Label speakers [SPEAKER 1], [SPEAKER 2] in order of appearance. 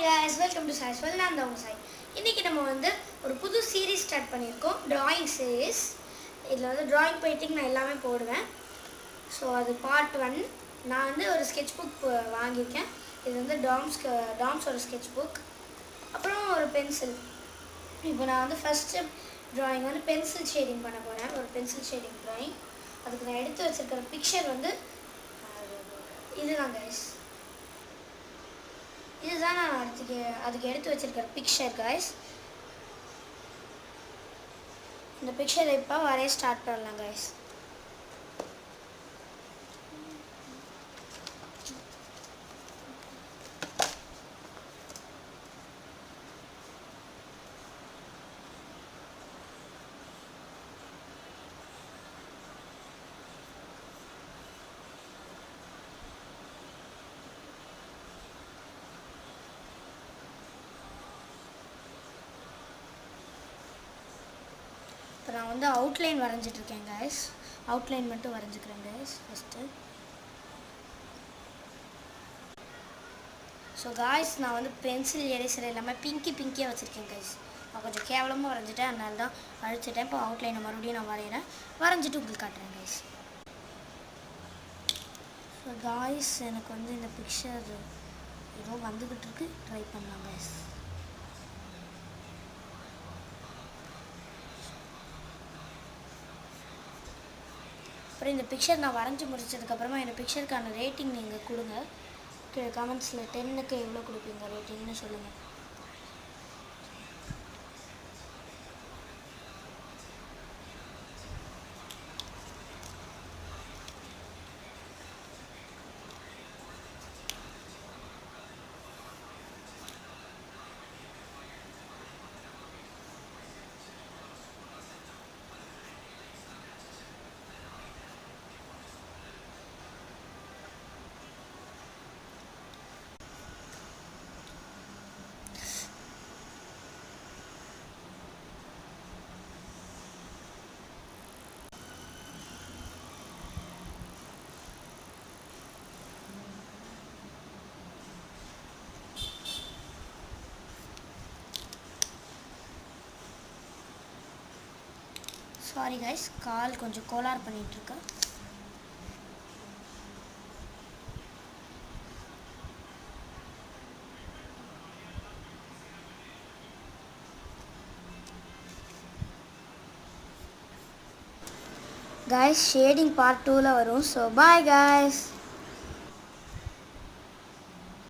[SPEAKER 1] Hi guys, welcome to Sai's World. நான் தான் உங்க சாய். இன்னைக்கு நம்ம ஒரு புது சீரிஸ் ஸ்டார்ட் பண்ணியிருக்கோம், டிராயிங் சீரிஸ். இதில் டிராயிங் பெயிண்டிங் நான் எல்லாமே போடுவேன். ஸோ அது பார்ட் 1. நான் ஒரு ஸ்கெட்ச் புக் வாங்கியிருக்கேன். இது டாம்ஸோட ஸ்கெட்ச் புக். அப்புறம் ஒரு பென்சில். இப்போ நான் ஃபஸ்ட்டு டிராயிங் பென்சில் ஷேடிங் பண்ண போகிறேன். ஒரு பென்சில் ஷேடிங் டிராயிங். அதுக்கு நான் எடுத்து வச்சுருக்கிற பிக்சர் இதுதான் கைஸ். இதுதான் நான் அதுக்கு எடுத்து வச்சிருக்கிற பிக்சர் கைஸ். இந்த பிக்சரை இப்போ வரைய ஸ்டார்ட் பண்ணலாம் கைஸ். இப்போ நான் அவுட்லைன் வரைஞ்சிட்ருக்கேன் கைஸ். அவுட்லைன் மட்டும் வரைஞ்சிக்கிறேன் கைஸ் ஃபஸ்ட்டு. ஸோ காய்ஸ் நான் பென்சில் எரேசர் எல்லாமே பிங்கியாக வச்சுருக்கேன் கைஸ். நான் கொஞ்சம் கேவலமாக வரைஞ்சிட்டேன், அதனால தான் அழிச்சிட்டேன். இப்போ அவுட்லைனை மறுபடியும் நான் வரைகிறேன். வரைஞ்சிட்டு உங்களுக்கு காட்டுறேன் கைஸ். ஸோ காய்ஸ் எனக்கு இந்த பிக்சர் ஏதோ வந்துக்கிட்டு இருக்கு, ட்ரை பண்ணலாம் கைஸ். அப்புறம் இந்த பிக்சர் நான் வரைஞ்சி முடிச்சதுக்கப்புறமா இந்த பிக்சருக்கான ரேட்டிங் நீங்கள் கொடுங்க. கமெண்ட்ஸில் 10க்கு எவ்வளோ கொடுப்பீங்க ரேட்டிங்னு சொல்லுங்கள். சாரி கைஸ், கால் கொஞ்சம் கோளாறு பண்ணிகிட்ருக்கு. கைஸ் ஷேடிங் பார்ட் 2ல் வரும். So bye guys.